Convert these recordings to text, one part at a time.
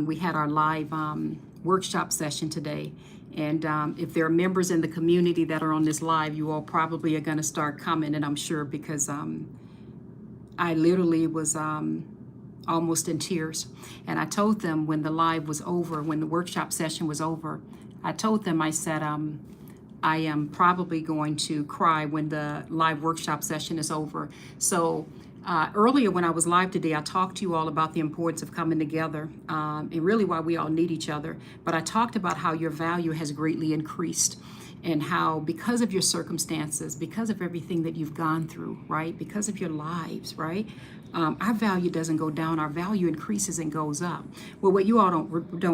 We had our live workshop session today. And if there are members in the community that are on this live, you all probably are going to start commenting, I'm sure, because I literally was almost in tears. And I told them when the live was over, when the workshop session was over, I told them, I said, I am probably going to cry when the live workshop session is over. So earlier when I was live today, I talked to you all about the importance of coming together and really why we all need each other. But I talked about how your value has greatly increased and how because of your circumstances, because of everything that you've gone through, right? Because of your lives, right? Our value doesn't go down, our value increases and goes up. Well, what you all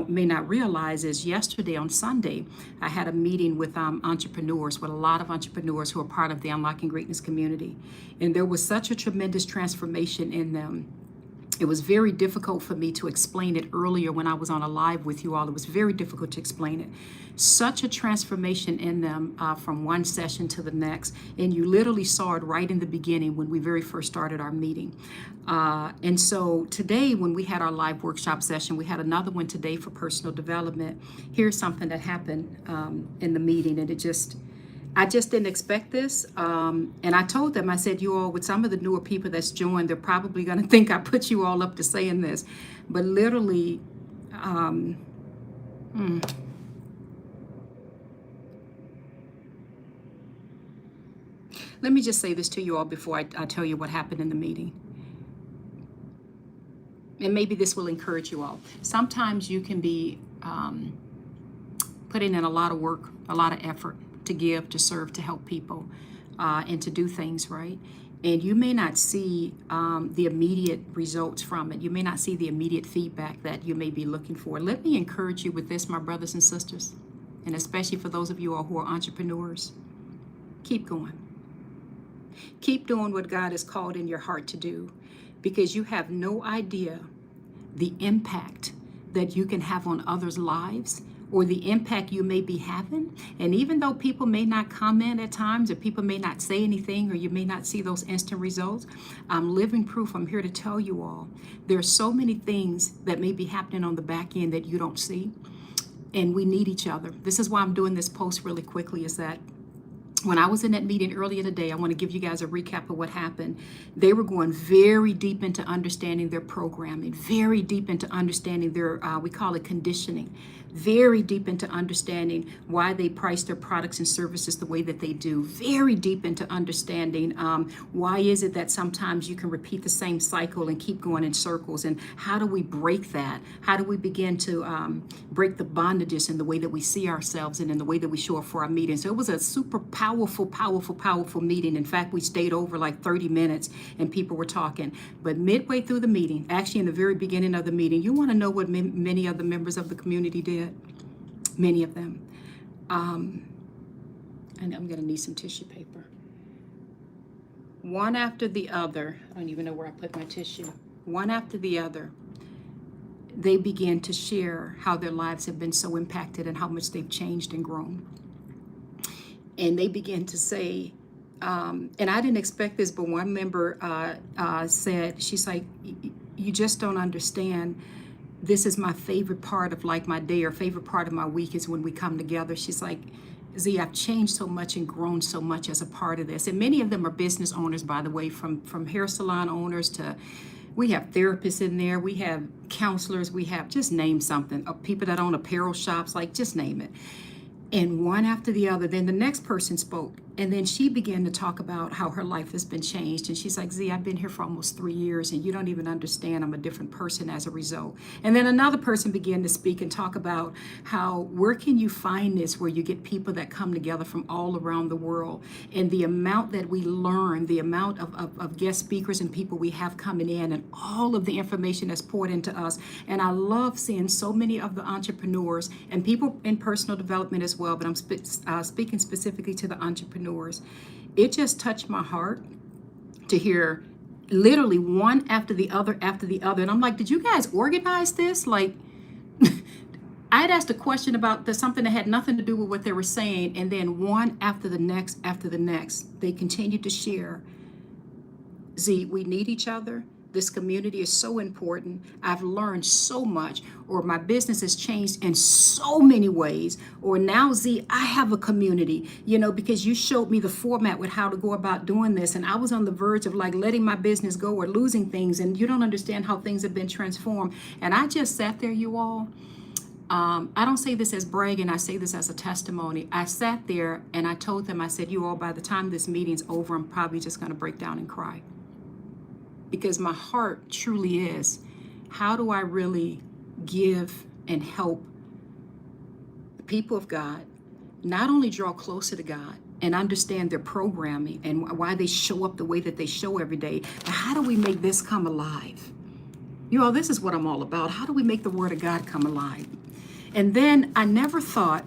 may not realize is yesterday on Sunday, I had a meeting with entrepreneurs, with a lot of entrepreneurs who are part of the Unlocking Greatness community. And there was such a tremendous transformation in them. It was very difficult for me to explain it earlier when I was on a live with you all. It was very difficult to explain it. Such a transformation in them from one session to the next. And you literally saw it right in the beginning when we very first started our meeting. And so today, when we had our live workshop session, we had another one today for personal development. Here's something that happened in the meeting, and I just didn't expect this. And I told them, I said, you all, with some of the newer people that's joined, they're probably going to think I put you all up to saying this. But literally, let me just say this to you all before I tell you what happened in the meeting. And maybe this will encourage you all. Sometimes you can be putting in a lot of work, a lot of effort to give, to serve, to help people, and to do things, right? And you may not see the immediate results from it. You may not see the immediate feedback that you may be looking for. Let me encourage you with this, my brothers and sisters, and especially for those of you all who are entrepreneurs. Keep going. Keep doing what God has called in your heart to do, because you have no idea the impact that you can have on others' lives, or the impact you may be having. And even though people may not comment at times, or people may not say anything, or you may not see those instant results, I'm living proof. I'm here to tell you all, there are so many things that may be happening on the back end that you don't see. And we need each other. This is why I'm doing this post really quickly, is that when I was in that meeting earlier today, I want to give you guys a recap of what happened. They were going very deep into understanding their programming, very deep into understanding their, we call it conditioning, very deep into understanding why they price their products and services the way that they do, very deep into understanding why is it that sometimes you can repeat the same cycle and keep going in circles, and how do we break that? How do we begin to break the bondages in the way that we see ourselves and in the way that we show up for our meetings? So it was a super powerful meeting. In fact, we stayed over like 30 minutes and people were talking. But midway through the meeting, actually in the very beginning of the meeting, you want to know what many of the members of the community did? Many of them. And I'm going to need some tissue paper. One after the other, I don't even know where I put my tissue. One after the other, they began to share how their lives have been so impacted and how much they've changed and grown. And they began to say, and I didn't expect this, but one member said, she's like, you just don't understand. This is my favorite part of like my day, or favorite part of my week is when we come together. She's like, Z, I've changed so much and grown so much as a part of this. And many of them are business owners, by the way, from hair salon owners to, we have therapists in there, we have counselors, we have, just name something, people that own apparel shops, like just name it. And one after the other, then the next person spoke. And then she began to talk about how her life has been changed. And she's like, Z, I've been here for almost 3 years and you don't even understand. I'm a different person as a result. And then another person began to speak and talk about how, where can you find this, where you get people that come together from all around the world, and the amount that we learn, the amount of guest speakers and people we have coming in, and all of the information that's poured into us. And I love seeing so many of the entrepreneurs and people in personal development as well, but I'm speaking specifically to the entrepreneurs. It just touched my heart to hear literally one after the other. And I'm like, did you guys organize this? Like, I'd asked a question about something that had nothing to do with what they were saying. And then one after the next, they continued to share. Z, we need each other. This community is so important. I've learned so much, or my business has changed in so many ways. Or now, Z, I have a community, because you showed me the format with how to go about doing this. And I was on the verge of like letting my business go or losing things. And you don't understand how things have been transformed. And I just sat there, you all. I don't say this as bragging, I say this as a testimony. I sat there and I told them, I said, you all, by the time this meeting's over, I'm probably just going to break down and cry. Because my heart truly is, how do I really give and help the people of God not only draw closer to God and understand their programming and why they show up the way that they show every day, but how do we make this come alive? You all, this is what I'm all about. How do we make the Word of God come alive? And then I never thought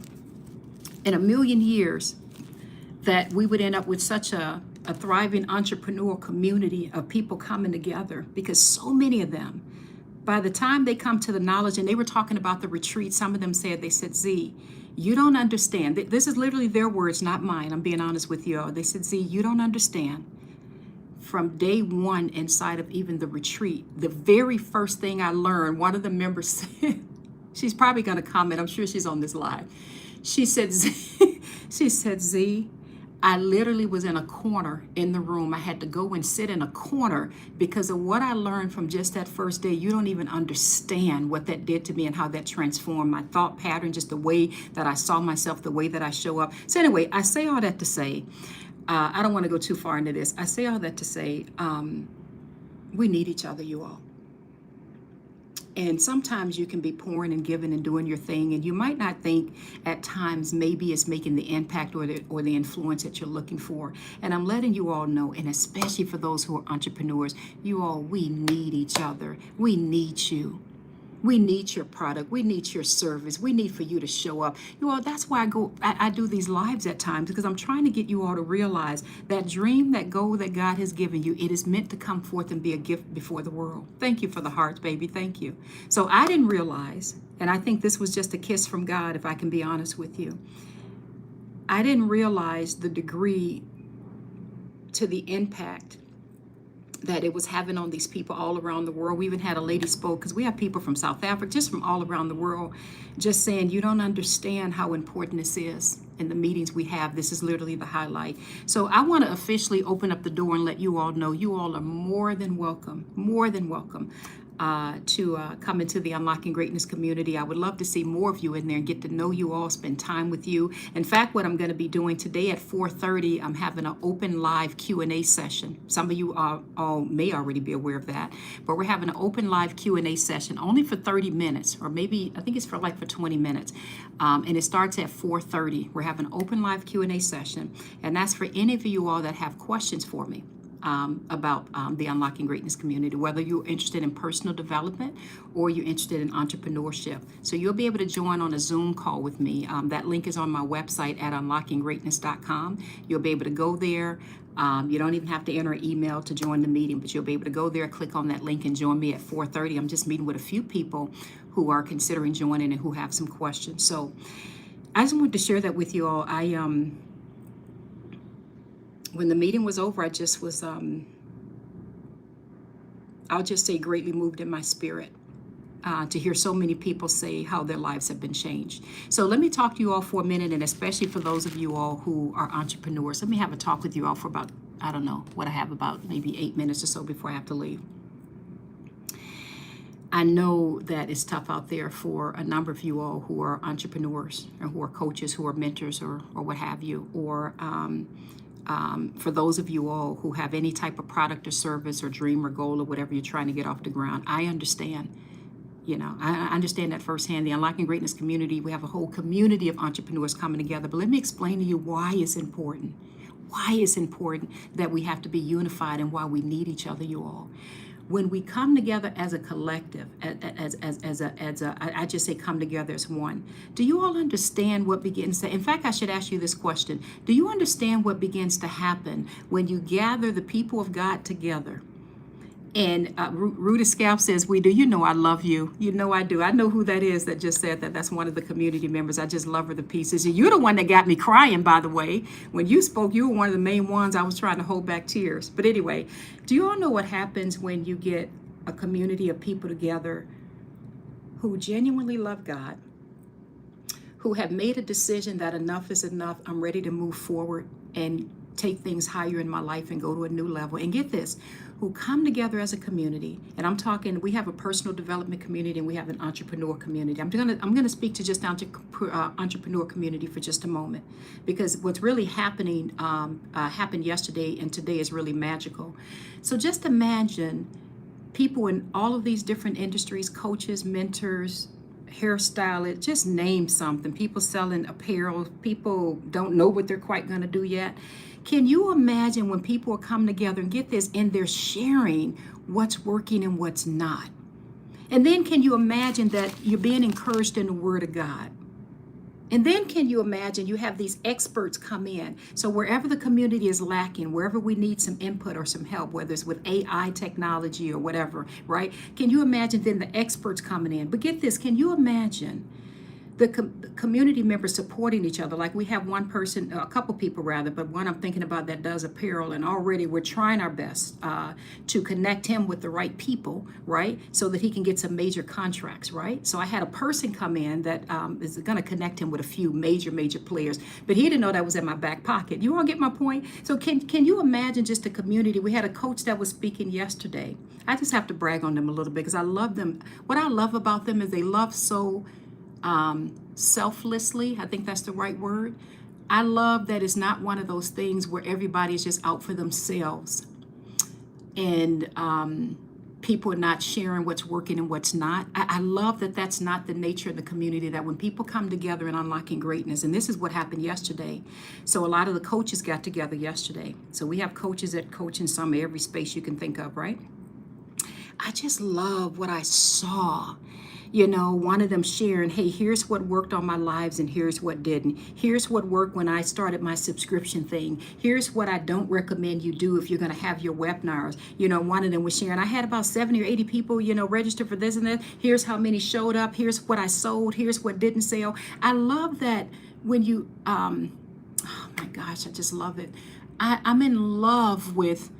in a million years that we would end up with such a thriving entrepreneurial community of people coming together, because so many of them, by the time they come to the knowledge, and they were talking about the retreat, some of them they said, Z, you don't understand. This is literally their words, not mine. I'm being honest with you all. They said, Z, you don't understand. From day one inside of even the retreat, the very first thing I learned, one of the members said, she's probably going to comment, I'm sure she's on this live. She said, Z, I literally was in a corner in the room. I had to go and sit in a corner because of what I learned from just that first day. You don't even understand what that did to me and how that transformed my thought pattern, just the way that I saw myself, the way that I show up. So anyway, I say all that to say, I don't want to go too far into this. I say all that to say, we need each other, you all. And sometimes you can be pouring and giving and doing your thing, and you might not think at times maybe it's making the impact or the influence that you're looking for. And I'm letting you all know, and especially for those who are entrepreneurs, you all, we need each other. We need you. We need your product. We need your service. We need for you to show up. You all, that's why I do these lives at times, because I'm trying to get you all to realize that dream, that goal that God has given you, it is meant to come forth and be a gift before the world. Thank you for the hearts, baby. Thank you. So I didn't realize, and I think this was just a kiss from God, if I can be honest with you. I didn't realize the degree to the impact that it was having on these people all around the world. We even had a lady spoke, because we have people from South Africa, just from all around the world, just saying, you don't understand how important this is in the meetings we have. This is literally the highlight. So I want to officially open up the door and let you all know you all are more than welcome to come into the Unlocking Greatness community. I would love to see more of you in there and get to know you all, spend time with you. In fact, what I'm going to be doing today at 4:30, I'm having an open live Q&A session. Some of you all may already be aware of that, but we're having an open live Q&A session only for 30 minutes, or maybe I think it's for 20 minutes. And it starts at 4:30. We're having an open live Q&A session, and that's for any of you all that have questions for me. About the Unlocking Greatness community, whether you're interested in personal development or you're interested in entrepreneurship. So you'll be able to join on a Zoom call with me. That link is on my website at unlockinggreatness.com. You'll be able to go there. You don't even have to enter an email to join the meeting, but you'll be able to go there, click on that link, and join me at 4:30. I'm just meeting with a few people who are considering joining and who have some questions. So I just wanted to share that with you all. When the meeting was over, I just was, I'll just say, greatly moved in my spirit to hear so many people say how their lives have been changed. So let me talk to you all for a minute, and especially for those of you all who are entrepreneurs. Let me have a talk with you all for about, I don't know what I have, about maybe 8 minutes or so before I have to leave. I know that it's tough out there for a number of you all who are entrepreneurs, or who are coaches, who are mentors, or what have you, or for those of you all who have any type of product or service or dream or goal or whatever you're trying to get off the ground. I understand. I understand that firsthand. The Unlocking Greatness community, we have a whole community of entrepreneurs coming together. But let me explain to you why it's important. Why it's important that we have to be unified, and why we need each other, you all. When we come together as a collective, I just say come together as one. Do you all understand what begins to, in fact, I should ask you this question. Do you understand what begins to happen when you gather the people of God together And Rudy Scalp says, we do. You know I love you. You know I do. I know who that is that just said that. That's one of the community members. I just love her to pieces. And you're the one that got me crying, by the way. When you spoke, you were one of the main ones I was trying to hold back tears. But anyway, do you all know what happens when you get a community of people together who genuinely love God, who have made a decision that enough is enough, I'm ready to move forward and take things higher in my life and go to a new level. And get this, who come together as a community, and I'm talking, we have a personal development community and we have an entrepreneur community. I'm gonna speak to just entrepreneur community for just a moment, because what's really happening happened yesterday and today is really magical. So just imagine people in all of these different industries, coaches, mentors, hairstylists, just name something. People selling apparel, people don't know what they're quite going to do yet. Can you imagine when people come together and get this and they're sharing what's working and what's not? And then can you imagine that you're being encouraged in the Word of God? And then can you imagine you have these experts come in? So wherever the community is lacking, wherever we need some input or some help, whether it's with AI technology or whatever, right? Can you imagine then the experts coming in? But get this, can you imagine the community members supporting each other? Like we have one person, a couple people rather, but one I'm thinking about that does apparel, and already we're trying our best to connect him with the right people, right? So that he can get some major contracts, right? So I had a person come in that is going to connect him with a few major players, but he didn't know that was in my back pocket. You all get my point? So can you imagine just a community? We had a coach that was speaking yesterday. I just have to brag on them a little bit because I love them. What I love about them is they love so selflessly. I think that's the right word. I love that it's not one of those things where everybody is just out for themselves and people are not sharing what's working and what's not. I love that that's not the nature of the community, that when people come together and unlocking greatness, and this is what happened yesterday. So a lot of the coaches got together yesterday. So we have coaches that coach in some every space you can think of, right? I just love what I saw. You know, one of them sharing, hey, here's what worked on my lives and here's what didn't. Here's what worked when I started my subscription thing. Here's what I don't recommend you do if you're going to have your webinars. You know, one of them was sharing, I had about 70 or 80 people, you know, register for this and that. Here's how many showed up. Here's what I sold. Here's what didn't sell. I love that when you, oh my gosh, I just love it. I'm in love with,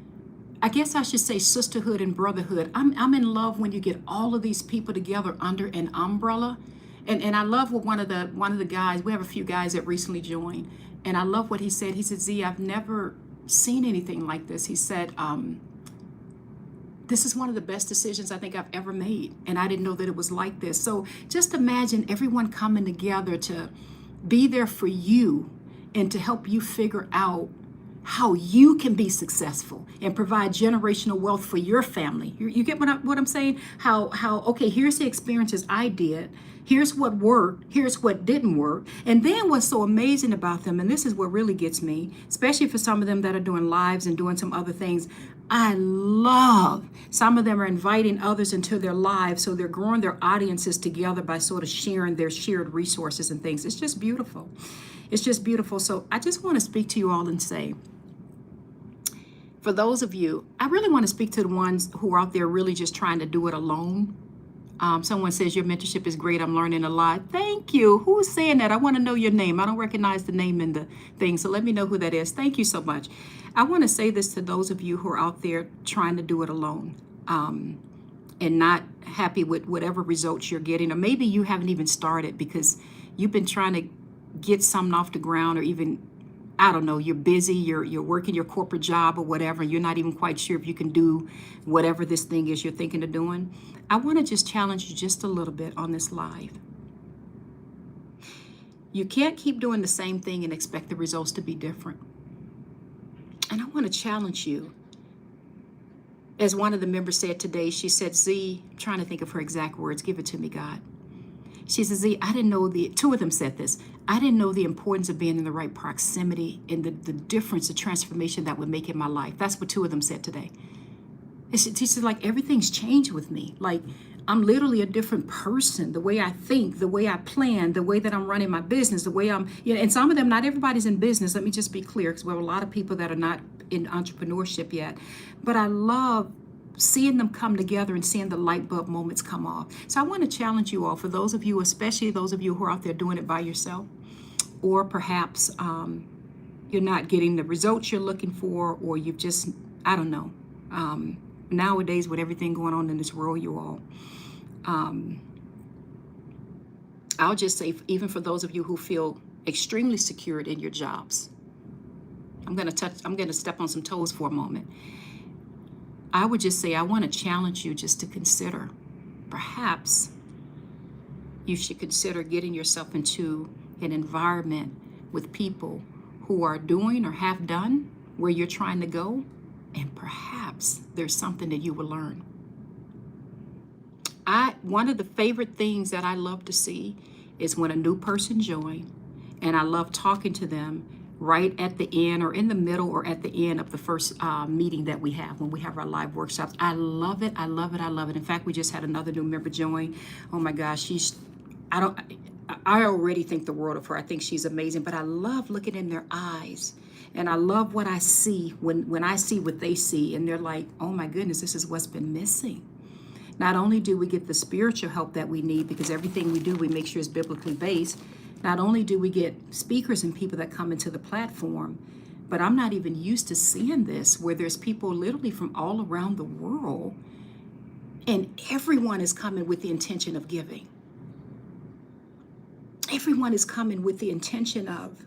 I guess I should say, sisterhood and brotherhood. I'm in love when you get all of these people together under an umbrella. And I love what one of the guys, we have a few guys that recently joined, and I love what he said. He said, Z, I've never seen anything like this. He said, this is one of the best decisions I think I've ever made. And I didn't know that it was like this. So just imagine everyone coming together to be there for you and to help you figure out how you can be successful and provide generational wealth for your family. You get what I'm saying? How okay, here's the experiences I did. Here's what worked. Here's what didn't work. And then what's so amazing about them, and this is what really gets me, especially for some of them that are doing lives and doing some other things, I love some of them are inviting others into their lives, so they're growing their audiences together by sort of sharing their shared resources and things. It's just beautiful. It's just beautiful. So I just want to speak to you all and say, for those of you, I really want to speak to the ones who are out there really just trying to do it alone. Someone says your mentorship is great. I'm learning a lot. Thank you. Who's saying that? I want to know your name. I don't recognize the name in the thing, so let me know who that is. Thank you so much. I want to say this to those of you who are out there trying to do it alone and not happy with whatever results you're getting, or maybe you haven't even started because you've been trying to get something off the ground, or even, I don't know, you're busy, you're working your corporate job or whatever, and you're not even quite sure if you can do whatever this thing is you're thinking of doing. I want to just challenge you just a little bit on this live. You can't keep doing the same thing and expect the results to be different. And I want to challenge you. As one of the members said today, she said, Z, I'm trying to think of her exact words. Give it to me, God. She says, Z, I didn't know two of them said this. I didn't know the importance of being in the right proximity and the difference, the transformation that would make in my life. That's what two of them said today. She said, like, everything's changed with me. Like, I'm literally a different person. The way I think, the way I plan, the way that I'm running my business, the way I'm, and some of them, not everybody's in business. Let me just be clear, because we have a lot of people that are not in entrepreneurship yet. But I love seeing them come together and seeing the light bulb moments come off. So I want to challenge you all, for those of you, especially those of you who are out there doing it by yourself, or perhaps you're not getting the results you're looking for, or you've just, I don't know. Nowadays, with everything going on in this world, you all, I'll just say, even for those of you who feel extremely secured in your jobs, I'm going to step on some toes for a moment. I would just say, I want to challenge you just to consider, perhaps you should consider getting yourself into an environment with people who are doing or have done where you're trying to go, and perhaps there's something that you will learn. One of the favorite things that I love to see is when a new person joins, and I love talking to them right at the end or in the middle or at the end of the first meeting that we have when we have our live workshops. I love it. I love it. I love it. In fact, we just had another new member join. Oh my gosh, I already think the world of her. I think she's amazing, but I love looking in their eyes, and I love what I see when I see what they see, and they're like, oh my goodness, this is what's been missing. Not only do we get the spiritual help that we need, because everything we do, we make sure is biblically based. Not only do we get speakers and people that come into the platform, but I'm not even used to seeing this, where there's people literally from all around the world, and everyone is coming with the intention of giving. Everyone is coming with the intention of,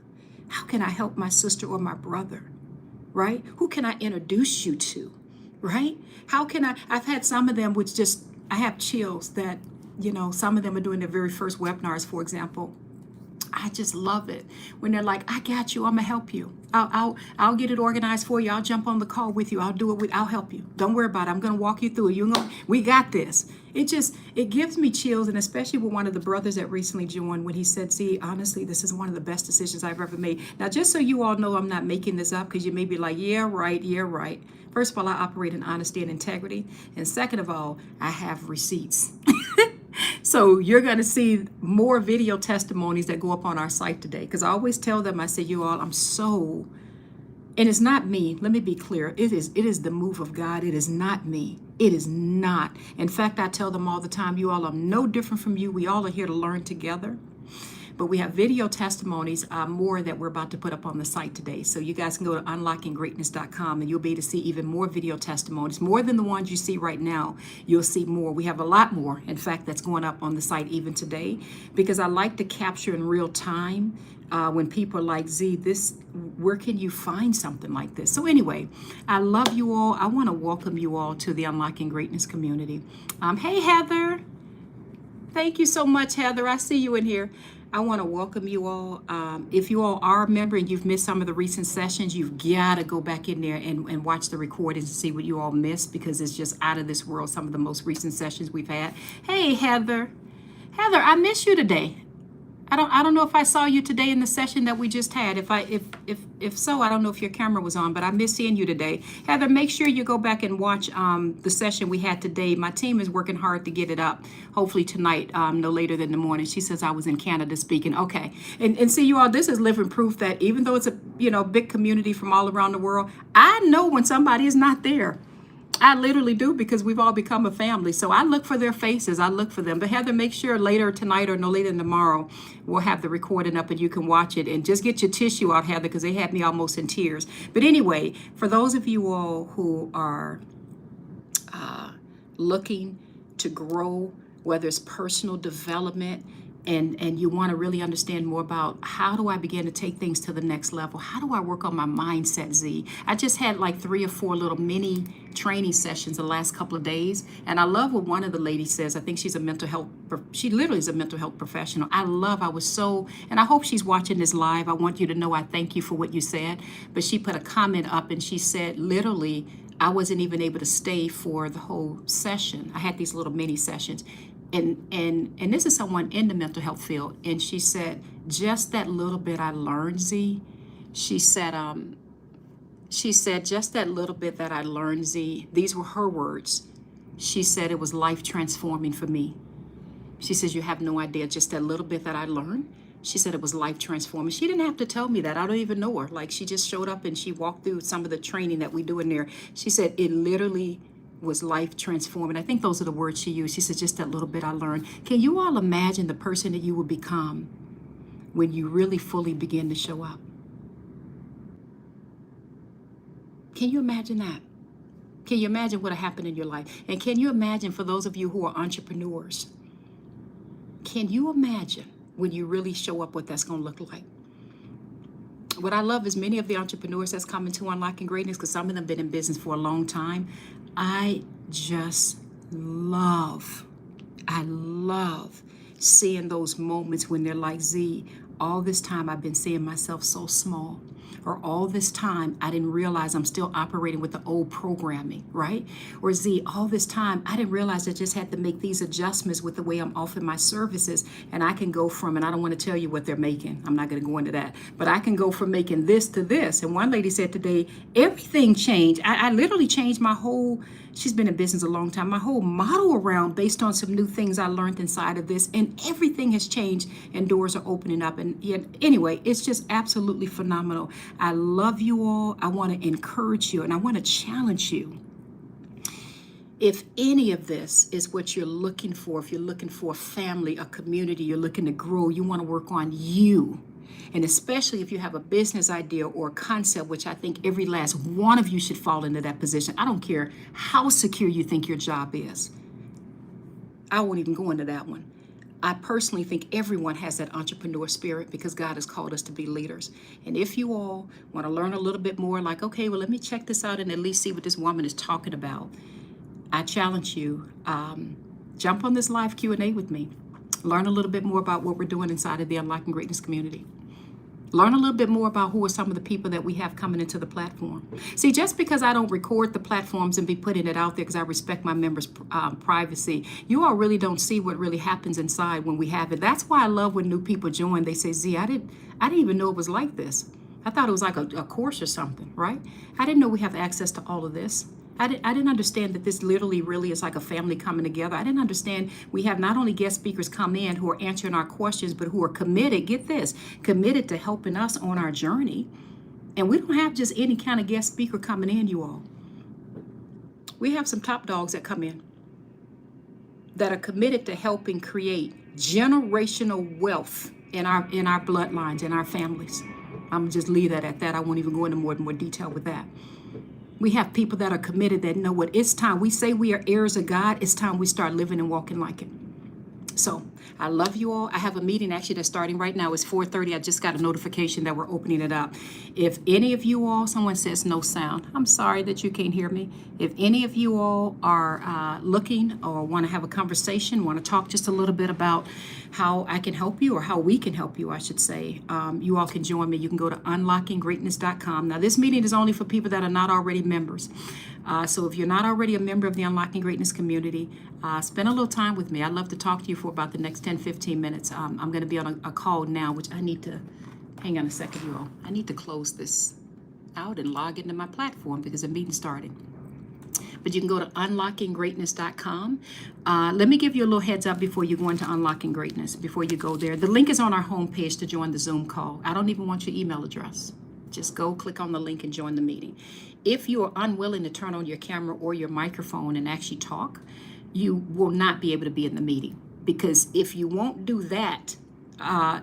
how can I help my sister or my brother, right? Who can I introduce you to, right? How can I've had some of them which just, I have chills that, some of them are doing their very first webinars, for example. I just love it when they're like, I got you, I'm gonna help you. I'll get it organized for you. I'll jump on the call with you. I'll help you. Don't worry about it. I'm gonna walk you through it. We got this. It gives me chills, and especially with one of the brothers that recently joined, when he said, see, honestly, this is one of the best decisions I've ever made. Now, just so you all know, I'm not making this up, because you may be like, yeah, right. First of all, I operate in honesty and integrity. And second of all, I have receipts. So you're going to see more video testimonies that go up on our site today. Because I always tell them, I say, you all, and it's not me. Let me be clear. It is the move of God. It is not me. It is not. In fact, I tell them all the time, you all are no different from you. We all are here to learn together. But we have video testimonies, more that we're about to put up on the site today. So you guys can go to unlockinggreatness.com, and you'll be able to see even more video testimonies, more than the ones you see right now. You'll see more. We have a lot more, in fact, that's going up on the site even today, because I like to capture in real time when people are like, Z, where can you find something like this? So anyway, I love you all. I want to welcome you all to the Unlocking Greatness community. Hey, Heather. Thank you so much, Heather. I see you in here. I want to welcome you all. If you all are a member and you've missed some of the recent sessions, you've got to go back in there and watch the recordings and see what you all missed, because it's just out of this world, some of the most recent sessions we've had. Hey, Heather. Heather, I miss you today. I don't know if I saw you today in the session that we just had. If so, I don't know if your camera was on, but I miss seeing you today. Heather, make sure you go back and watch the session we had today. My team is working hard to get it up, hopefully tonight, no later than the morning. She says I was in Canada speaking. Okay. And see, you all, this is living proof that even though it's a big community from all around the world, I know when somebody is not there. I literally do, because we've all become a family. So I look for their faces. I look for them. But Heather, make sure later tonight or no later than tomorrow, we'll have the recording up and you can watch it. And just get your tissue out, Heather, because they had me almost in tears. But anyway, for those of you all who are looking to grow, whether it's personal development, and you want to really understand more about how do I begin to take things to the next level? How do I work on my mindset, Z? I just had like 3 or 4 little mini training sessions the last couple of days. And I love what one of the ladies says. I think she's she literally is a mental health professional. I was so, and I hope she's watching this live. I want you to know I thank you for what you said. But she put a comment up and she said, literally, I wasn't even able to stay for the whole session. I had these little mini sessions. And this is someone in the mental health field, and she said, just that little bit I learned, Z. She said, just that little bit that I learned, Z. These were her words. She said it was life transforming for me. She says, you have no idea, just that little bit that I learned. She said it was life transforming. She didn't have to tell me that. I don't even know her. Like, she just showed up and she walked through some of the training that we do in there. She said it literally was life transforming. I think those are the words she used. She said, just that little bit I learned. Can you all imagine the person that you will become when you really fully begin to show up? Can you imagine that? Can you imagine what will happen in your life? And can you imagine, for those of you who are entrepreneurs, can you imagine when you really show up what that's going to look like? What I love is many of the entrepreneurs that's coming to Unlocking Greatness, because some of them have been in business for a long time. I love seeing those moments when they're like, Z, all this time I've been seeing myself so small. Or all this time, I didn't realize I'm still operating with the old programming, right? Or Z, all this time, I didn't realize I just had to make these adjustments with the way I'm offering my services. And I can go from, and I don't want to tell you what they're making. I'm not going to go into that. But I can go from making this to this. And one lady said today, everything changed. I literally changed my whole, she's been in business a long time, my whole model around based on some new things I learned inside of this. And everything has changed and doors are opening up. And yet, anyway, it's just absolutely phenomenal. I love you all. I want to encourage you and I want to challenge you. If any of this is what you're looking for, if you're looking for a family, a community, you're looking to grow, you want to work on you. And especially if you have a business idea or a concept, which I think every last one of you should fall into that position. I don't care how secure you think your job is. I won't even go into that one. I personally think everyone has that entrepreneur spirit because God has called us to be leaders. And if you all want to learn a little bit more, like, okay, well, let me check this out and at least see what this woman is talking about, I challenge you, jump on this live Q&A with me. Learn a little bit more about what we're doing inside of the Unlocking Greatness community. Learn a little bit more about who are some of the people that we have coming into the platform. See, just because I don't record the platforms and be putting it out there because I respect my members' privacy, you all really don't see what really happens inside when we have it. That's why I love when new people join. They say, Z, I didn't even know it was like this. I thought it was like a course or something, right? I didn't know we have access to all of this. I didn't understand that this literally really is like a family coming together. I didn't understand we have not only guest speakers come in who are answering our questions, but who are committed, get this, committed to helping us on our journey. And we don't have just any kind of guest speaker coming in, you all. We have some top dogs that come in that are committed to helping create generational wealth in our bloodlines, in our families. I'm just leave that at that. I won't even go into more detail with that. We have people that are committed that know what it's time. We say we are heirs of God. It's time we start living and walking like it. So I love you all. I have a meeting actually that's starting right now. It's 4:30. I just got a notification that we're opening it up. If any of you all, someone says no sound. I'm sorry that you can't hear me. If any of you all are looking or want to have a conversation, want to talk just a little bit about how I can help you or how we can help you, I should say, you all can join me. You can go to unlockinggreatness.com. Now, this meeting is only for people that are not already members. So if you're not already a member of the Unlocking Greatness community, spend a little time with me. I'd love to talk to you for about the next 10, 15 minutes. I'm going to be on a call now, which I need to, hang on a second, you all. I need to close this out and log into my platform because the meeting's starting. But you can go to unlockinggreatness.com. Let me give you a little heads up before you go into Unlocking Greatness, before you go there. The link is on our homepage to join the Zoom call. I don't even want your email address. Just go click on the link and join the meeting. If you are unwilling to turn on your camera or your microphone and actually talk, you will not be able to be in the meeting. Because if you won't do that,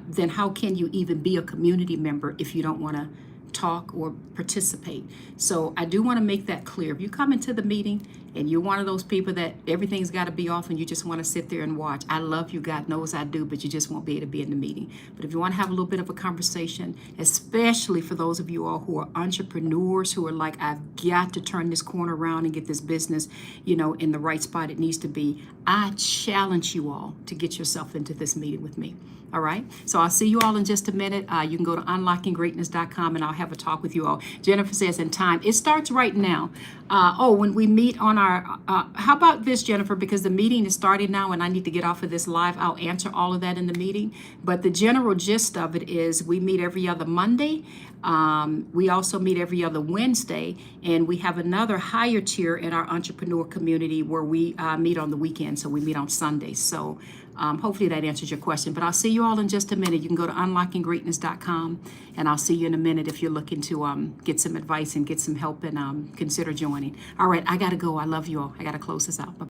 then how can you even be a community member if you don't want to talk or participate? So I do want to make that clear. If you come into the meeting and you're one of those people that everything's got to be off and you just want to sit there and watch, I love you, God knows I do, but you just won't be able to be in the meeting. But if you want to have a little bit of a conversation, especially for those of you all who are entrepreneurs who are like, I've got to turn this corner around and get this business, in the right spot it needs to be, I challenge you all to get yourself into this meeting with me. All right. So I'll see you all in just a minute. You can go to unlockinggreatness.com and I'll have a talk with you all. Jennifer says in time. It starts right now. When we meet on our, how about this, Jennifer, because the meeting is starting now and I need to get off of this live. I'll answer all of that in the meeting. But the general gist of it is we meet every other Monday. We also meet every other Wednesday, and we have another higher tier in our entrepreneur community where we meet on the weekend. So we meet on Sundays. So Hopefully that answers your question. But I'll see you all in just a minute. You can go to unlockinggreatness.com, and I'll see you in a minute if you're looking to get some advice and get some help and consider joining. All right, I got to go. I love you all. I got to close this out. Bye.